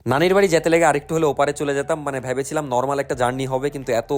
নানির বাড়ি যেতে লেগে আরেকটু হলে ওপারে চলে যেতাম, মানে ভেবেছিলাম নর্মাল একটা জার্নি হবে, কিন্তু এত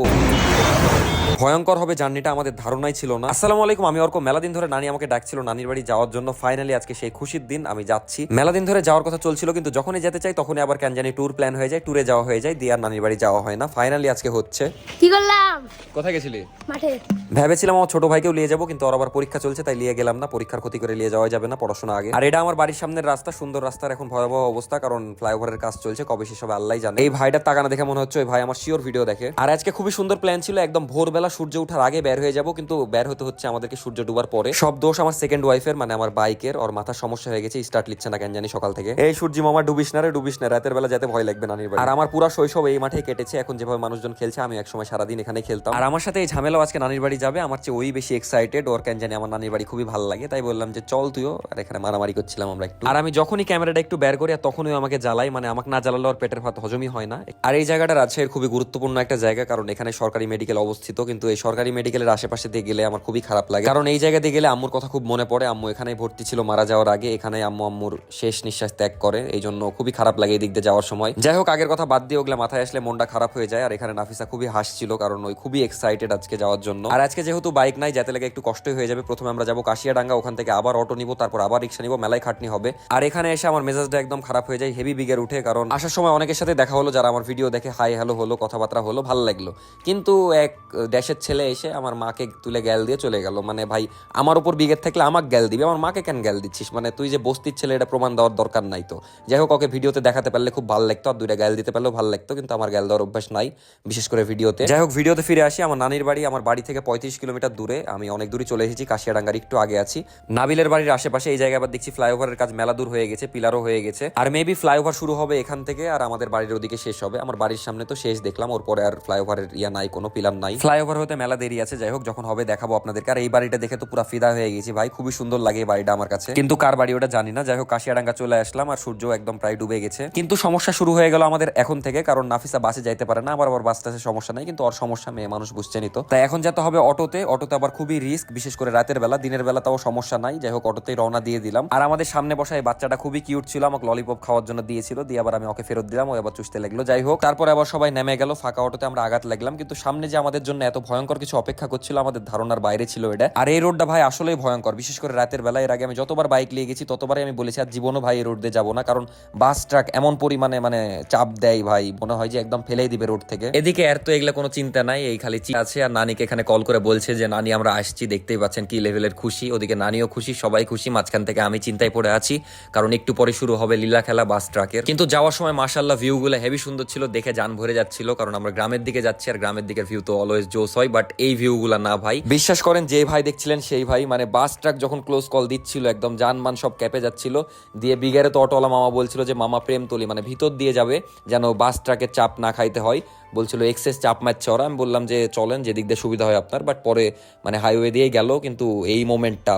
ভয়ঙ্কর হবে জার্নিটা আমাদের ধারণাই ছিল না। আসসালামু আলাইকুম, আমি অর্ক। মেলা দিন ধরে নানি আমাকে ডাকছিল নানির বাড়ি যাওয়ার জন্য। ফাইনালি আজকে সেই খুশির দিন, আমি যাচ্ছি। মেলা দিন ধরে যাওয়ার কথা চলছিল, কিন্তু যখনই যেতে চাই তখনই আবার কেন জানি ট্যুর প্ল্যান হয়ে যায়, ট্যুরে যাওয়া হয়ে যায়, দিয়ে আর নানির বাড়ি যাওয়া হয় না। ফাইনালি আজকে হচ্ছে। কি করলাম? কোথায় গেছিলি? মাঠে। ভেবেছিলাম আমার ছোট ভাইকেও নিয়ে যাবো, কিন্তু ওর আবার পরীক্ষা চলছে, তাই নিয়ে গেলাম না। পরীক্ষার ক্ষতি করে নিয়ে যাওয়া যাবে না, পড়াশোনা আগে। আর এটা আমার বাড়ির সামনের রাস্তা, সুন্দর রাস্তার এখন ভয়াবহ অবস্থা, কারণ ফ্লাইওভারের কাজ চলছে। কবে শেষ হবে আল্লাহ জানে। এই ভাইটার তাকানা দেখে মনে হচ্ছে ওই ভাই আমার শিওর ভিডিও দেখে। আর আজকে খুবই সুন্দর প্ল্যান ছিল, একদম ভোরবেলা সূর্য ওঠার আগে বের হয়ে যাবো, কিন্তু বের হতে হচ্ছে আমাদেরকে সূর্য ডুবার পরে। সব দোষ আমার সেকেন্ড ওয়াইফের, মানে আমার বাইকের। ওর মাথার সমস্যা হয়ে গেছে, স্টার্ট লিচ্ছে না কেন জানি সকাল থেকে। এই সূর্যি মামা ডুবিস না রে, ডুবিস না, রাতের বেলা যেতে ভয় লাগবে নানির বাড়ি। আর আমার পুরো শৈশব এই মাঠে কেটেছে। এখন যেভাবে মানুষজন খেলছে, আমি একসময় সারাদিন এখানে খেলতাম। আর আমার সাথে এই ঝামেলাও আজকে নানির বাড়ি যাবে। আমার চেয়ে ওই বেশি এক্সাইটেড। ওর কেন জানি আমার নানির বাড়ি খুবই ভালো লাগে, তাই বললাম যে চল তুইও। আর এখানে মারামারি করছিলাম আমরা একটু। আর আমি যখনই ক্যামেরাটা একটু বের করি, আর তখনই আমাকে জ্বালাই, মানে আমাকে না জ্বালালে ওর পেটের ভাত হজমই হয় না। আর এই জায়গাটা রাজশাহীর খুবই গুরুত্বপূর্ণ একটা জায়গা, কারণ এখানে সরকারি মেডিকেল অবস্থিত। কিন্তু এই সরকারি মেডিকেলের আশেপাশে দিয়ে গেলে আমার খুবই খারাপ লাগে, কারণ এই জায়গা দিয়ে গেলে আম্মুর কথা খুব মনে পড়ে। আম্মু এখানেই ভর্তি ছিল মারা যাওয়ার আগে, এখানে আম্মু আম্মুর শেষ নিঃশ্বাস ত্যাগ করে। এই জন্য খুবই খারাপ লাগে এই দিক দিয়ে যাওয়ার সময়। যাই হোক, আগের কথা বাদ দিয়ে ওগুলো মাথায় আসলে মনটা খারাপ হয়ে যায়। আর এখানে নাফিসা খুবই হাসছিল, কারণ ওই খুবই এক্সাইটেড আজকে যাওয়ার জন্য। আর আজকে যেহেতু বাইক নাই, যেতে লেগে একটু কষ্টই হয়ে যাবে। প্রথমে আমরা যাবো কাশিয়াডাঙ্গা, ওখান থেকে আবার অটো নিবো, তারপর আবার রিক্সা নিবো, মেলায় খাটনি হবে। আর এখানে এসে আমার মেজাজটা একদম খারাপ হয়ে যায়, হেভি বিগের উঠে। কারণ আসার সময় অনেকের সাথে দেখা হলো, যারা আমার ভিডিও দেখে হাই হ্যালো হলো, কথাবার্তা হলো, ভালো লাগলো। কিন্তু এক দেশের ছেলে এসে আমার মাকে তুলে গ্যাল দিয়ে চলে গেল। মানে ভাই, আমার উপর বিগের থাকলে আমাকে গ্যাল দিবি, আমার মাকে কেন গ্যাল দিচ্ছিস? মানে তুই যে বস্তির ছেলে, এটা প্রমাণ দেওয়ার দরকার নাই তো। যাই হোক, ওকে ভিডিওতে দেখাতে পারলে খুব ভালো লাগতো, আর দুইটা গ্যাল দিতে পারলেও ভালো লাগতো, কিন্তু আমার গ্যাল দেওয়ার অভ্যাস নাই, বিশেষ করে ভিডিওতে। যাই হোক, ভিডিওতে ফিরে আসি। আমার নানির বাড়ি আমার বাড়ি থেকে 35 কিলোমিটার দূরে। আমি অনেক দূরে চলে এসেছি, কাশিয়াডাঙ্গার একটু আগে আছি, নাবিলের বাড়ির আশেপাশে। এই জায়গায় আবার দেখছি ফ্লাইওভারের কাজ মেলা দূর হয়ে গেছে, পিলারও হয়ে গেছে। আর মেবি ফ্লাইওভার শুরু হবে এখান থেকে, আর আমাদের বাড়ির ওদিকে শেষ হবে। আমার বাড়ির সামনে তো শেষ দেখলাম, ওর পরে আর ফ্লাইওভারের ইয়া নাই, কোনো পিলার নাই। ফ্লাইওভার হতে মেলা দেরি আছে। যাই হোক, যখন হবে দেখাবো আপনাদেরকে। আর এই বাড়িটা দেখে তো পুরো ফিদা হয়ে গেছি ভাই, খুবই সুন্দর লাগে এই বাড়িটা আমার কাছে, কিন্তু কার বাড়ি ওটা জানি না। যাই হোক, কাশিয়াডাঙ্গা চলে আসলাম, আর সূর্য একদম প্রায় ডুবে গেছে। কিন্তু সমস্যা শুরু হয়ে গেল আমাদের এখন থেকে, কারণ নাফিসা বাসে যাইতে পারে না। আবার বাসটা সমস্যা নাই, কিন্তু ওর সমস্যা মেয়ে মানুষ, বুঝছেনই তো। তাই এখন যেতে হবে অটোতে। অটোতে আবার খুবই রিস্ক, বিশেষ করে রাতের বেলা। দিনের বেলা তাও সমস্যা নাই। যাই হোক, অটোতেই রওনা দিয়ে দিলাম। আর আমাদের সামনে বসা এই বাচ্চাটা খুবই কিউট ছিল, আমাকে ললিপপ খাওয়ার জন্য দিয়েছিল, দিয়ে আবার আমি ওকে ফেরত দিলাম, ও আবার চুষতে লাগলো। যাই হোক, তারপরে আবার সবাই নেমে গেল, ফাঁকা অটোতে আমরা আঘাত লাগলাম। কিন্তু সামনে যে আমাদের জন্য এত ভয়ঙ্কর কিছু অপেক্ষা করছিল, আমাদের ধারণার বাইরে ছিল এটা। আর এই রোডটা ভাই আসলেই ভয়ঙ্কর, বিশেষ করে রাতের বেলা। এর আগে আমি যতবার বাইক নিয়ে গেছি ততবারই আমি বলেছি আর জীবনও ভাই এই রোড দিয়ে যাবো না, কারণ বাস ট্রাক এমন পরিমাণে মানে চাপ দেয় ভাই, মনে হয় যে একদম ফেলেই দিবে রোড থেকে। এদিকে এর তো এগুলো কোনো চিন্তা নাই, এই খালি আছে। আর নানিকে এখানে কল করে বলছে যে নানি আমরা আসছি, দেখতেই পাচ্ছেন কি লেভেলের খুশি। ওদিকে নানিও খুশি, সবাই খুশি। মাঝখান থেকে আমি চিন্তায় পড়ে আছি, কারণ একটু পরে শুরু হবে লীলা খেলা বাস ট্রাকের। কিন্তু যাওয়ার সময় মাশাআল্লাহ ভিউ গুলো হেভি সুন্দর ছিল, দেখে জান ভরে যাচ্ছিল, কারণ আমরা গ্রামের দিকে যাচ্ছি, আর গ্রামের দিকের ভিউ তো অলওয়েজ জোস হয়। বাট এই ভিউ গুলা না ভাই, বিশ্বাস করেন, যে ভাই দেখছিলেন সেই ভাই, মানে বাস ট্রাক যখন ক্লোজ কল দিচ্ছিল, একদম জানমান সব ক্যাপে যাচ্ছিল। দিয়ে বিগারে তো অটোওয়ালা মামা বলছিল যে মামা প্রেমতলি, মানে ভিতর দিয়ে যাবে, যেন বাস ট্রাকের চাপ না খাইতে হয়। বলছিল এক্সেস চাপ মারছে ওরা। আমি বললাম যে চলেন, যেদিক দিয়ে সুবিধা হয় আপনার। বাট পরে মানে হাইওয়ে দিয়ে গেল, কিন্তু এই মোমেন্টটা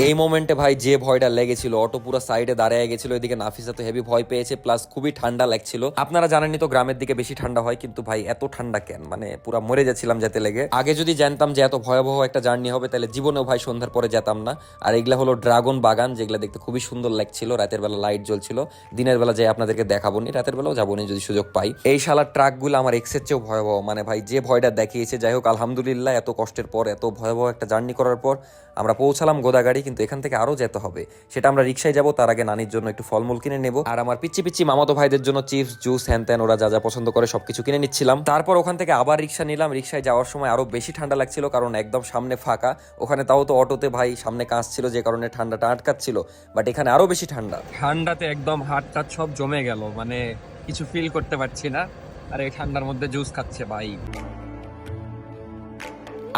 এই মোমেন্টে ভাই যে ভয়টা লেগেছিল, অটো পুরো সাইডে দাঁড়িয়ে গেছিল। এদিকে নাফিসা তো হেভি ভয় পেয়েছে, প্লাস খুবই ঠান্ডা লাগছিল। আপনারা জানেনই তো গ্রামের দিকে বেশি ঠান্ডা হয়, কিন্তু ভাই এত ঠান্ডা কেন, মানে পুরো মরে যাচ্ছিলাম যেতে লেগে। আগে যদি জানতাম যে এত ভয়াবহ একটা জার্নি হবে, তাহলে জীবনেও ভাই সন্ধ্যার পরে যেতাম না। আর এগুলা হলো ড্রাগন বাগান, যেগুলো দেখতে খুবই সুন্দর লাগছিল। রাতের বেলা লাইট জ্বলছিল, দিনের বেলা যাই আপনাদেরকে দেখাবো নি, রাতের বেলাও যাবো নি যদি সুযোগ পাই। এই শালার ট্রাকগুলো আমার এক্সের চেয়েও ভয়াবহ, মানে ভাই যে ভয়টা দেখিয়েছে। যাই হোক, আলহামদুলিল্লাহ এত কষ্টের পর, এত ভয়াবহ একটা জার্নি করার পর আমরা পৌঁছালাম গোদাগাড়ি। কিন্তু এখান থেকে আরো যেতে হবে, সেটা আমরা রিক্সায় যাবো। তার আগে নানির জন্য একটু ফলমূল কিনে নেবো, আর আমার পিচ্ছি পিচ্ছি মামাতো ভাইদের জন্য চিপস জুস হ্যান ত্যান, ওরা যা যা পছন্দ করে সবকিছু কিনে নিচ্ছিলাম। তারপর ওখান থেকে আবার রিক্সা নিলাম। রিক্সায় যাওয়ার সময় আরো বেশি ঠান্ডা লাগছিল, কারণ একদম সামনে ফাঁকা। ওখানে তাও তো অটোতে ভাই সামনে কাঁচ ছিল, যে কারণে ঠান্ডাটা আটকাচ্ছিল। বাট এখানে আরো বেশি ঠান্ডা। ঠান্ডাতে একদম হাত টাত সব জমে গেল, মানে কিছু ফিল করতে পারছি না। আর এই ঠান্ডার মধ্যে জুস খাচ্ছে ভাই।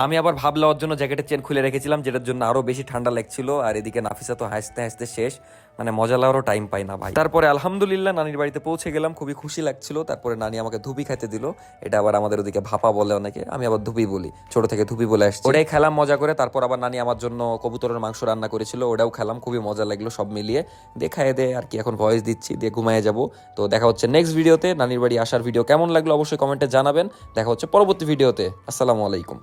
আমি আবার ভাবলাম ওর জন্য জ্যাকেটের চেন খুলে রেখেছিলাম, যেটার জন্য আরো বেশি ঠান্ডা লাগছিল। আর এদিকে নাফিসা তো হাসতে হাসতে শেষ, মানে মজা লাগারও টাইম পাই না ভাই। তারপরে আলহামদুলিল্লাহ নানির বাড়িতে পৌঁছে গেলাম, খুবই খুশি লাগছিল। তারপরে নানি আমাকে ধুপি খাইতে দিল। এটা আবার আমাদের ওদিকে ভাপা বলে অনেকে, আমি আবার ধুপি বলি, ছোট থেকে ধুপি বলে আসছি। ওটাই খেলাম মজা করে। তারপর আবার নানি আমার জন্য কবুতরের মাংস রান্না করেছিল, ওটাও খেলাম, খুবই মজা লাগলো সব মিলিয়ে। দেখায় দে আর কি, এখন ভয়েস দিচ্ছি, দিয়ে ঘুমায় যাবো। তো দেখা হচ্ছে নেক্সট ভিডিওতে। নানির বাড়ি আসার ভিডিও কেমন লাগলো অবশ্যই কমেন্টে জানাবেন। দেখা হচ্ছে পরবর্তী ভিডিওতে। আসসালামু আলাইকুম।